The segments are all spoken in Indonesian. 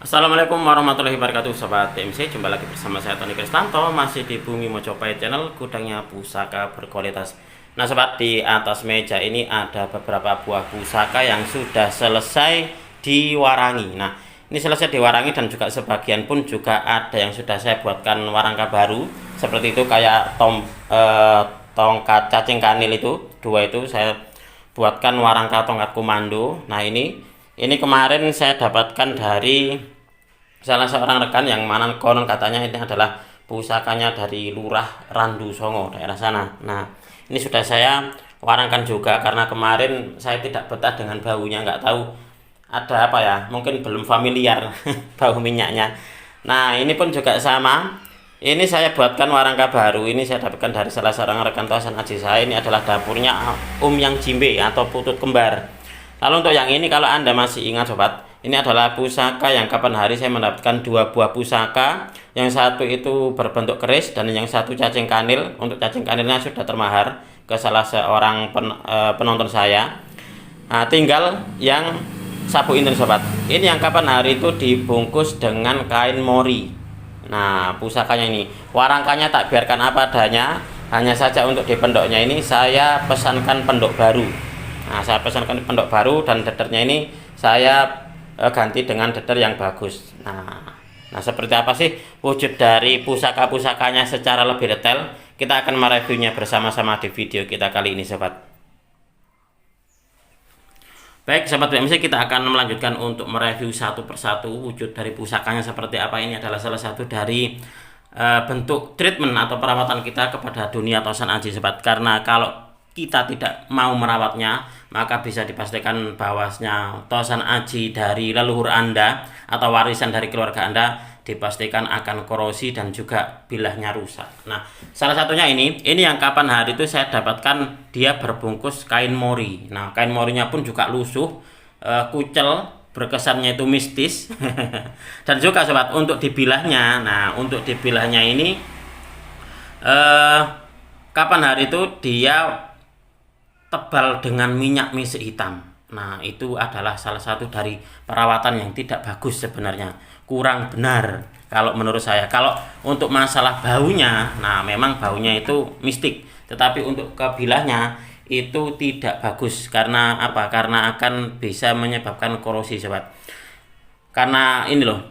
Assalamualaikum warahmatullahi wabarakatuh Sobat TMC, jumpa lagi bersama saya Tony Kristanto, masih di Bumi Mojopahit Channel, gudangnya pusaka berkualitas. Nah sobat, di atas meja ini ada beberapa buah pusaka yang sudah selesai diwarangi. Nah ini selesai diwarangi dan juga sebagian pun juga ada yang sudah saya buatkan warangka baru. Seperti itu, kayak tongkat cacing kanil itu, dua itu saya buatkan warangka tongkat komando. Nah ini kemarin saya dapatkan dari salah seorang rekan yang mana konon katanya ini adalah pusakanya dari Lurah Randu Songo daerah sana. Nah ini sudah saya warangkan juga karena kemarin saya tidak betah dengan baunya, nggak tahu ada apa ya, mungkin belum familiar bau minyaknya. Nah ini pun juga sama, ini saya buatkan warangka baru, ini saya dapatkan dari salah seorang rekan tosan aji saya. Ini adalah dapurnya Yang Jimbe atau Putut Kembar. Lalu untuk yang ini, kalau Anda masih ingat sobat, ini adalah pusaka yang kapan hari saya mendapatkan dua buah pusaka. Yang satu itu berbentuk keris dan yang satu cacing kanil. Untuk cacing kanilnya sudah termahar ke salah seorang penonton saya. Nah, tinggal yang sapu inten sobat. Ini yang kapan hari itu dibungkus dengan kain mori. Nah pusakanya ini, warangkanya tak biarkan apa adanya. Hanya saja untuk di pendoknya ini saya pesankan pendok baru. Nah saya pesankan pendok baru dan dedernya ini saya ganti dengan deder yang bagus. Nah seperti apa sih wujud dari pusaka-pusakanya secara lebih detail, kita akan mereviewnya bersama-sama di video kita kali ini sobat. Baik sobat BMC, kita akan melanjutkan untuk mereview satu persatu wujud dari pusakanya seperti apa. Ini adalah salah satu dari bentuk treatment atau perawatan kita kepada dunia tosan aji sobat. Karena kalau kita tidak mau merawatnya, maka bisa dipastikan bahwasanya tosan aji dari leluhur Anda atau warisan dari keluarga Anda dipastikan akan korosi dan juga bilahnya rusak. Nah salah satunya ini yang kapan hari itu saya dapatkan dia berbungkus kain mori. Nah kain morinya pun juga lusuh, kucel, berkesannya itu mistis. Dan juga sobat, untuk dibilahnya, nah untuk dibilahnya ini kapan hari itu dia tebal dengan minyak misik hitam. Nah itu adalah salah satu dari perawatan yang tidak bagus sebenarnya, kurang benar kalau menurut saya. Kalau untuk masalah baunya, nah memang baunya itu mistik, tetapi untuk kebilahnya itu tidak bagus. Karena apa? Karena akan bisa menyebabkan korosi sobat. Karena ini loh,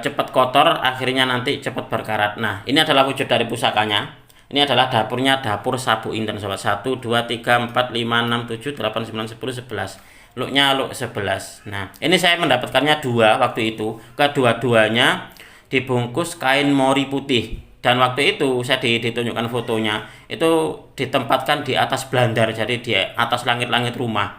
cepat kotor, akhirnya nanti cepat berkarat. Nah ini adalah wujud dari pusakanya. Ini adalah dapurnya dapur sapu inten sobat. 1, 2, 3, 4, 5, 6, 7, 8, 9, 10, 11. Looknya look 11. Nah ini saya mendapatkannya dua waktu itu. Kedua-duanya dibungkus kain mori putih. Dan waktu itu saya ditunjukkan fotonya, itu ditempatkan di atas belandar. Jadi di atas langit-langit rumah.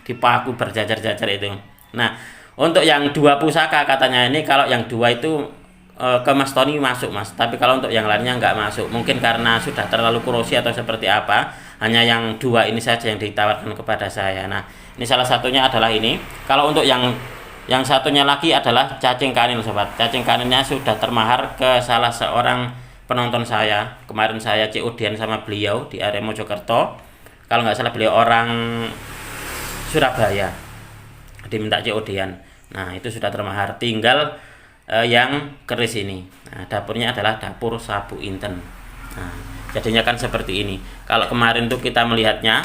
Dipaku berjajar-jajar itu. Nah untuk yang dua pusaka katanya ini, kalau yang dua itu ke Mas Tony masuk mas, tapi kalau untuk yang lainnya nggak masuk, mungkin karena sudah terlalu korosi atau seperti apa. Hanya yang dua ini saja yang ditawarkan kepada saya. Nah ini salah satunya adalah ini. Kalau untuk yang satunya lagi adalah cacing kanil sobat. Cacing kanilnya sudah termahar ke salah seorang penonton saya. Kemarin saya COD-an sama beliau di area Mojokerto, kalau nggak salah beliau orang Surabaya, diminta COD-an. Nah itu sudah termahar, tinggal yang keris ini. Nah dapurnya adalah dapur sapu inten. Nah jadinya kan seperti ini. Kalau kemarin tuh kita melihatnya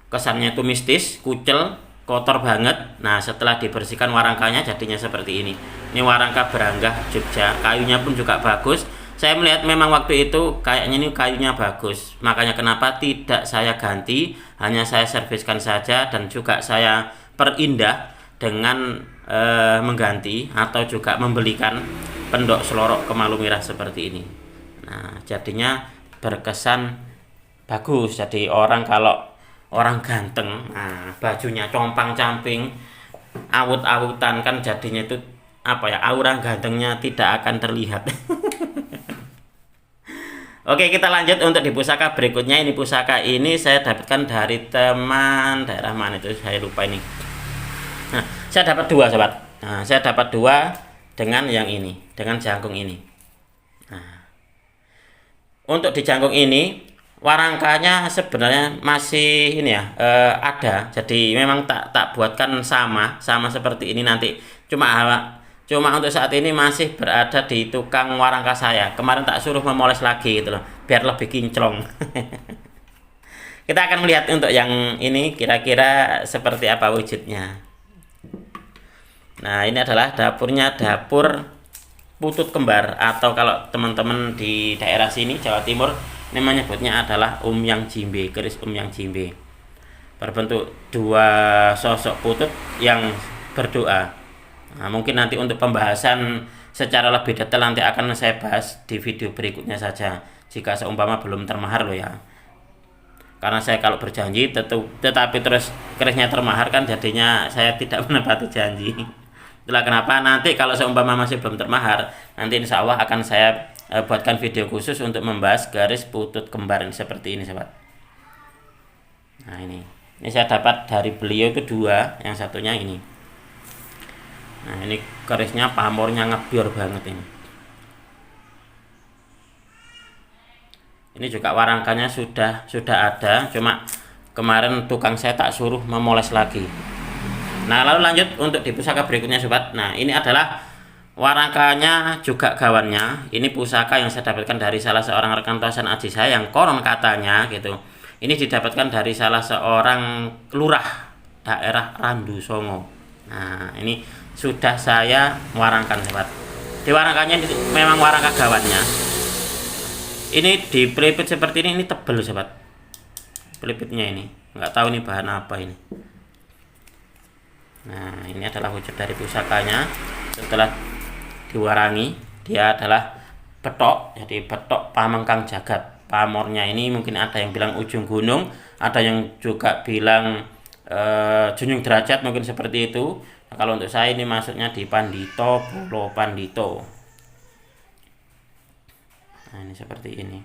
kesannya itu mistis, kucel, kotor banget. Nah setelah dibersihkan warangkanya jadinya seperti ini. Ini warangka Beranggah Jogja, kayunya pun juga bagus. Saya melihat memang waktu itu kayaknya ini kayunya bagus, makanya kenapa tidak saya ganti, hanya saya serviskan saja dan juga saya perindah dengan mengganti atau juga membelikan pendok selorok kemalu merah seperti ini. Nah jadinya berkesan bagus. Jadi orang kalau orang ganteng, nah bajunya compang camping, awut-awutan, kan jadinya itu apa ya, aura gantengnya tidak akan terlihat. Oke kita lanjut untuk di pusaka berikutnya. Ini pusaka ini saya dapatkan dari teman daerah mana itu saya lupa ini. Nah saya dapat dua sobat. Nah saya dapat dua dengan yang ini, dengan jangkung ini. Nah untuk di jangkung ini warangkanya sebenarnya masih ini ya, ada. Jadi memang tak buatkan sama seperti ini nanti. Cuma untuk saat ini masih berada di tukang warangka saya. Kemarin tak suruh memoles lagi gitu loh, biar lebih kinclong. Kita akan melihat untuk yang ini kira-kira seperti apa wujudnya. Nah, ini adalah dapurnya, dapur putut kembar, atau kalau teman-teman di daerah sini Jawa Timur ini menyebutnya adalah umyang jimbe, keris umyang jimbe. Berbentuk dua sosok putut yang berdoa. Nah, mungkin nanti untuk pembahasan secara lebih detail nanti akan saya bahas di video berikutnya saja, jika seumpama belum termahar loh ya. Karena saya kalau berjanji tetapi terus kerisnya termahar kan jadinya saya tidak menepati janji. Itulah kenapa nanti kalau seumpama masih belum termahar, nanti insya Allah akan saya buatkan video khusus untuk membahas garis putut kembar seperti ini sobat. Nah ini saya dapat dari beliau itu dua, yang satunya ini. Nah ini kerisnya pamornya ngebior banget ini. Ini juga warangkanya sudah ada, cuma kemarin tukang saya tak suruh memoles lagi. Nah lalu lanjut untuk di pusaka berikutnya sobat. Nah ini adalah warangkanya juga gawannya. Ini pusaka yang saya dapatkan dari salah seorang rekan tosan aji saya, yang konon katanya gitu, ini didapatkan dari salah seorang lurah daerah Randu Songo. Nah ini sudah saya warangkan sobat. Di warangkanya memang warangka gawannya. Ini di pelipit seperti ini tebal sobat. Pelipitnya ini nggak tahu ini bahan apa ini. Nah ini adalah wujud dari pusakanya setelah diwarangi. Dia adalah betok, jadi betok pamengkang jagat. Pamornya ini mungkin ada yang bilang ujung gunung, ada yang juga bilang junjung derajat, mungkin seperti itu. Nah, kalau untuk saya ini masuknya di Pandito, Pulau Pandito. Nah ini seperti ini.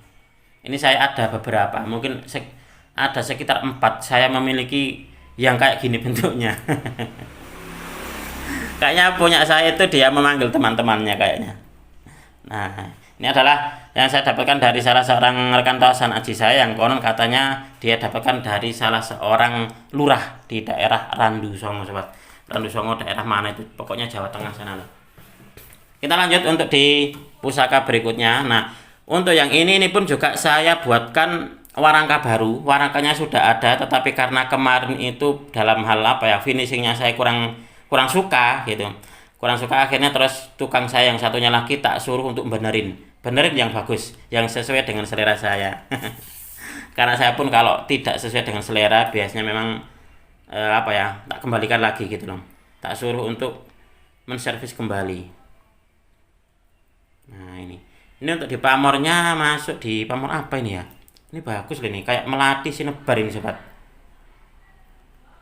Ini saya ada beberapa, mungkin ada sekitar 4. Saya memiliki yang kayak gini bentuknya. Kayaknya punya saya itu dia memanggil teman-temannya kayaknya. Nah ini adalah yang saya dapatkan dari salah seorang rekan tosan aji saya, yang konon katanya dia dapatkan dari salah seorang lurah di daerah Randu Songo sobat. Randu Songo daerah mana itu, pokoknya Jawa Tengah sana loh. Kita lanjut untuk di pusaka berikutnya. Nah untuk yang ini pun juga saya buatkan warangka baru. Warangkanya sudah ada, tetapi karena kemarin itu dalam hal apa ya, finishingnya saya kurang suka gitu. Kurang suka, akhirnya terus tukang saya yang satunya lagi tak suruh untuk benerin yang bagus, yang sesuai dengan selera saya. Karena saya pun kalau tidak sesuai dengan selera biasanya memang apa ya, tak kembalikan lagi gitu loh. Tak suruh untuk menservis kembali. Nah ini untuk di pamornya, masuk di pamor apa ini ya? Ini bagus loh, ini kayak melati sinebar ini sobat.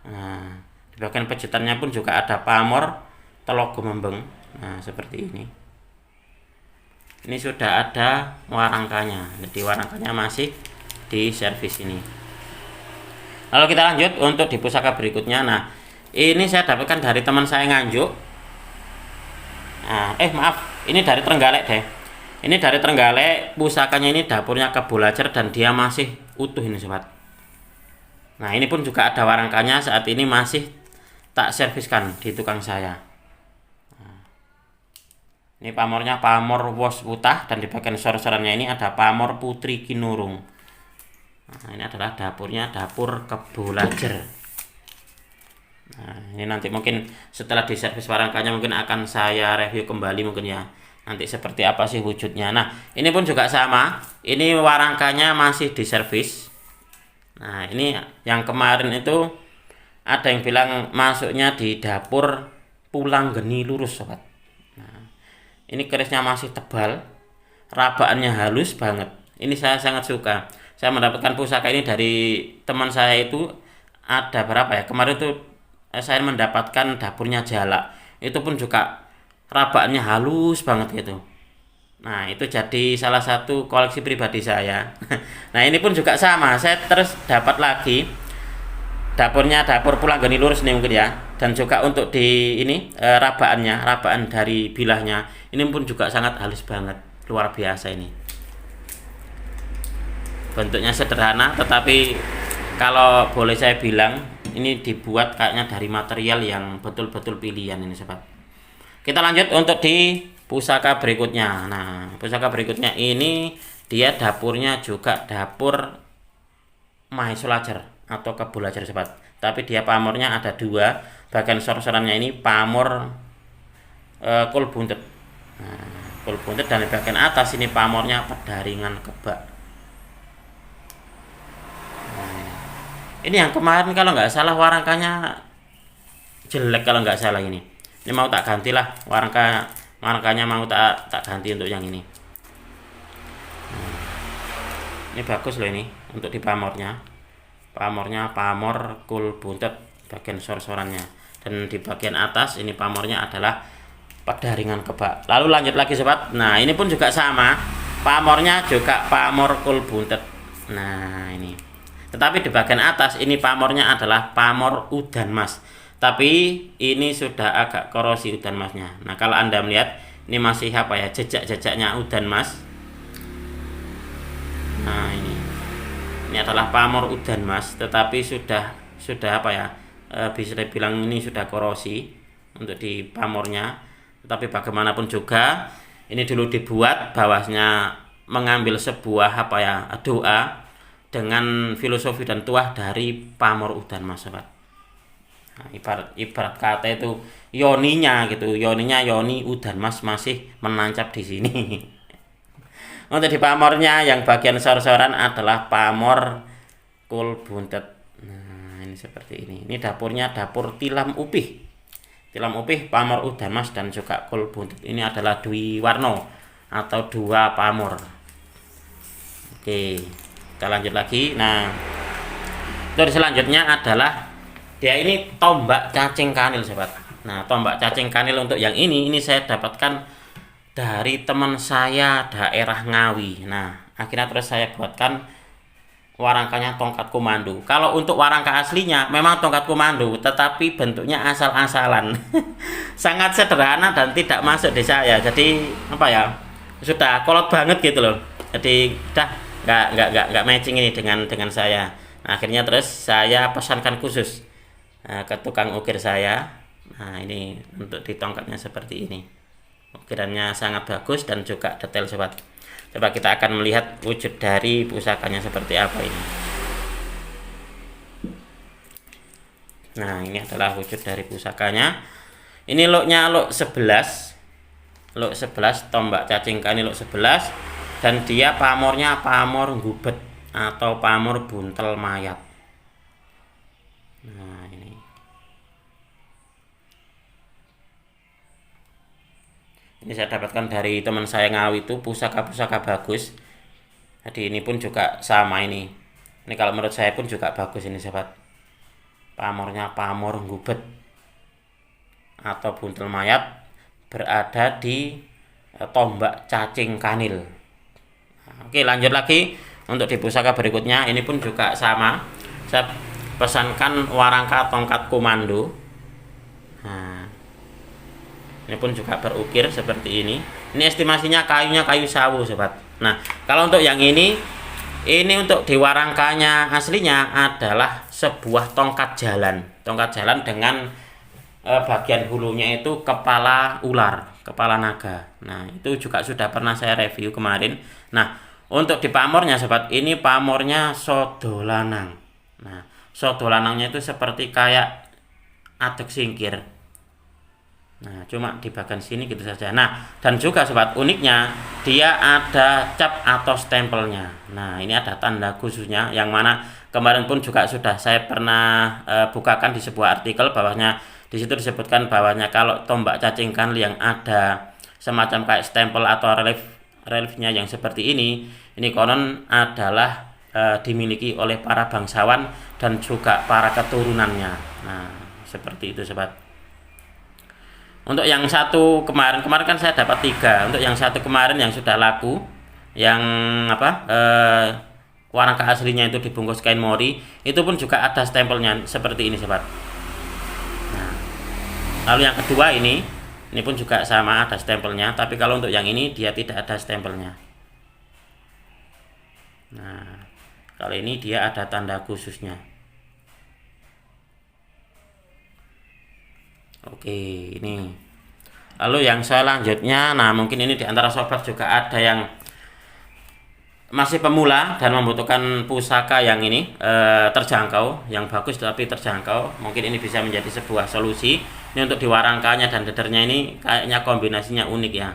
Nah di bagian pejutannya pun juga ada pamor Telogo Membeng. Nah seperti ini. Ini sudah ada warangkanya, jadi warangkanya masih di servis ini. Lalu kita lanjut untuk di pusaka berikutnya. Nah ini saya dapatkan dari teman saya Nganjuk. Nah, maaf, ini dari Trenggalek deh. Ini dari Trenggalek, pusakanya ini dapurnya Kebulacer dan dia masih utuh ini sobat. Nah ini pun juga ada warangkanya, saat ini masih tak serviskan di tukang saya. Nah, ini pamornya pamor Wos Utah, dan di bagian sor-sorannya ini ada pamor Putri Kinurung. Nah ini adalah dapurnya, dapur Kebulacer. Nah ini nanti mungkin setelah diservis warangkanya mungkin akan saya review kembali mungkin ya, nanti seperti apa sih wujudnya. Nah ini pun juga sama, ini warangkanya masih diservis. Nah ini yang kemarin itu ada yang bilang masuknya di dapur Pulang Geni lurus sobat. Nah ini kerisnya masih tebal, rabaannya halus banget. Ini saya sangat suka. Saya mendapatkan pusaka ini dari teman saya itu ada berapa ya, kemarin itu saya mendapatkan dapurnya Jalak, itu pun juga rabaannya halus banget gitu. Nah itu jadi salah satu koleksi pribadi saya. Nah ini pun juga sama, saya terus dapat lagi dapurnya, dapur Pulang Geni lurus nih mungkin ya, dan juga untuk di ini rabaan dari bilahnya ini pun juga sangat halus banget, luar biasa ini. bentuknya sederhana, tetapi kalau boleh saya bilang ini dibuat kayaknya dari material yang betul-betul pilihan ini sobat. Kita lanjut untuk di pusaka berikutnya. Nah, pusaka berikutnya ini dia dapurnya juga dapur Mahesolajar atau Kebulajar sobat. Tapi dia pamornya ada dua, bagian sor-sorannya ini pamor kul buntet. Nah, kul buntet, dan di bagian atas ini pamornya pedaringan kebak. Ini yang kemarin kalau nggak salah warangkanya jelek kalau nggak salah ini. Ini mau tak ganti lah warangkanya mau tak ganti untuk yang ini. Ini bagus loh ini untuk di pamornya. Pamornya pamor kul buntet bagian sor-sorannya, dan di bagian atas ini pamornya adalah pedaringan kebak. Lalu lanjut lagi sobat. Nah, ini pun juga sama. Pamornya juga pamor kul buntet. Nah, ini. Tetapi di bagian atas ini pamornya adalah pamor udan mas. Tapi ini sudah agak korosi udan masnya. Nah, kalau Anda melihat ini masih apa ya, jejak-jejaknya udan mas. Nah, ini adalah pamor udan mas, tetapi sudah apa ya, bisa dibilang ini sudah korosi untuk di pamornya. Tetapi bagaimanapun juga ini dulu dibuat bawahnya mengambil sebuah apa ya, doa dengan filosofi dan tuah dari pamor udan mas sobat. Nah, ibarat kata itu yoninya gitu, yoni udan mas masih menancap di sini. Untuk di pamornya yang bagian sor-soran adalah pamor kul buntet. Nah, ini seperti ini. Ini dapurnya dapur tilam upih. Tilam upih, pamor udan mas dan juga kul buntet. Ini adalah dwi warno atau dua pamor. Oke, kita lanjut lagi. Nah, terus selanjutnya adalah dia ini tombak cacing kanil sobat. Nah, tombak cacing kanil untuk yang ini saya dapatkan dari teman saya daerah Ngawi. Nah, akhirnya terus saya buatkan warangkanya tongkat komando. Kalau untuk warangka aslinya memang tongkat komando, tetapi bentuknya asal-asalan. Sangat sederhana dan tidak masuk di saya. Jadi apa ya, sudah kolot banget gitu loh. Jadi udah nggak matching ini dengan saya. Nah, akhirnya terus saya pesankan khusus ke tukang ukir saya. Nah, ini untuk di tongkatnya seperti ini. Ukirannya sangat bagus dan juga detail sobat. Coba kita akan melihat wujud dari pusakanya seperti apa ini. Nah, ini adalah wujud dari pusakanya. Ini luknya luk 11. Luk 11 tombak cacing kanil luk 11, dan dia pamornya pamor gubet atau pamor buntel mayat. Nah, ini saya dapatkan dari teman saya Ngawi itu pusaka-pusaka bagus. Jadi ini pun juga sama ini. Ini kalau menurut saya pun juga bagus ini sobat. Pamornya pamor gubet atau buntel mayat berada di tombak cacing kanil. Oke, lanjut lagi untuk di pusaka berikutnya. Ini pun juga sama. Saya pesankan warangka tongkat komando. Nah, ini pun juga berukir seperti ini. Ini estimasinya kayunya kayu sawu sobat. Nah, kalau untuk yang ini untuk di warangkanya aslinya adalah sebuah tongkat jalan. Tongkat jalan dengan bagian hulunya itu kepala ular, kepala naga. Nah, itu juga sudah pernah saya review kemarin. Nah, untuk di pamornya sobat, ini pamornya sodolanang. Nah, sodolanangnya itu seperti kayak adek singkir. Nah, cuma di bagian sini gitu saja. Nah, dan juga sobat, uniknya dia ada cap atau stempelnya. Nah, ini ada tanda khususnya yang mana kemarin pun juga sudah saya pernah bukakan di sebuah artikel. Bawahnya di situ disebutkan bahwanya kalau tombak cacing kanil yang ada semacam kayak stempel atau reliefnya yang seperti ini konon adalah dimiliki oleh para bangsawan dan juga para keturunannya. Nah, seperti itu sobat. Untuk yang satu kemarin kan saya dapat 3. Untuk yang satu kemarin yang sudah laku, yang warangka aslinya itu dibungkus kain mori, itu pun juga ada stempelnya seperti ini sobat. Nah, lalu yang kedua ini pun juga sama ada stempelnya, tapi kalau untuk yang ini dia tidak ada stempelnya. Nah, Kalau ini dia ada tanda khususnya. Oke, ini. Lalu yang selanjutnya, nah mungkin ini diantara sobat juga ada yang masih pemula dan membutuhkan pusaka yang ini terjangkau, yang bagus tapi terjangkau. Mungkin ini bisa menjadi sebuah solusi. Ini untuk di warangkanya dan dadernya ini kayaknya kombinasinya unik ya.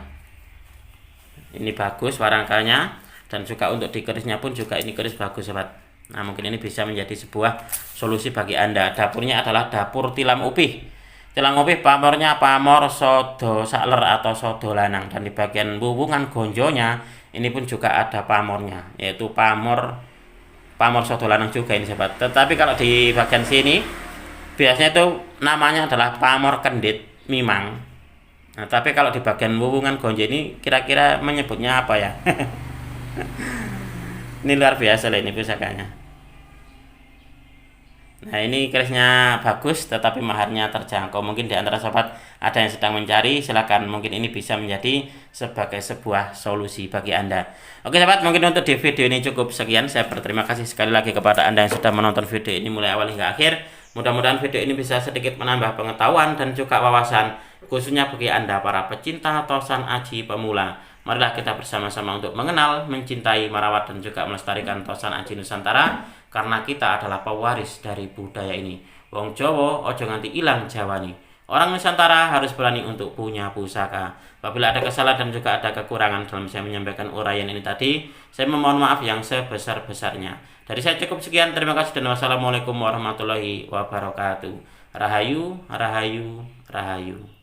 Ini bagus warangkanya, dan juga untuk di kerisnya pun juga ini keris bagus sobat. Nah mungkin ini bisa menjadi sebuah solusi bagi Anda. Dapurnya adalah dapur tilam upih. Tilam upih pamornya pamor sodo sakler atau sodo lanang, dan di bagian hubungan gonjonya ini pun juga ada pamornya, yaitu pamor sodo lanang juga ini sobat. Tetapi kalau di bagian sini biasanya itu namanya adalah pamor kendit mimang. Nah, tapi kalau di bagian hubungan gonjo ini kira-kira menyebutnya apa ya? Ini luar biasa lah ini pusakanya. Nah ini kerisnya bagus tetapi maharnya terjangkau. Mungkin di antara sobat ada yang sedang mencari, silakan, mungkin ini bisa menjadi sebagai sebuah solusi bagi Anda. Oke sobat, mungkin untuk di video ini cukup sekian. Saya berterima kasih sekali lagi kepada Anda yang sudah menonton video ini mulai awal hingga akhir. Mudah-mudahan video ini bisa sedikit menambah pengetahuan dan juga wawasan, khususnya bagi Anda para pecinta tosan aji pemula. Marilah kita bersama-sama untuk mengenal, mencintai, merawat, dan juga melestarikan tosan aji Nusantara, karena kita adalah pewaris dari budaya ini. Wong Jawa ojo nganti ilang Jawani. Orang Nusantara harus berani untuk punya pusaka. Apabila ada kesalahan dan juga ada kekurangan dalam saya menyampaikan uraian ini tadi, saya memohon maaf yang sebesar-besarnya. Dari saya cukup sekian. Terima kasih dan wassalamualaikum warahmatullahi wabarakatuh. Rahayu, rahayu, rahayu.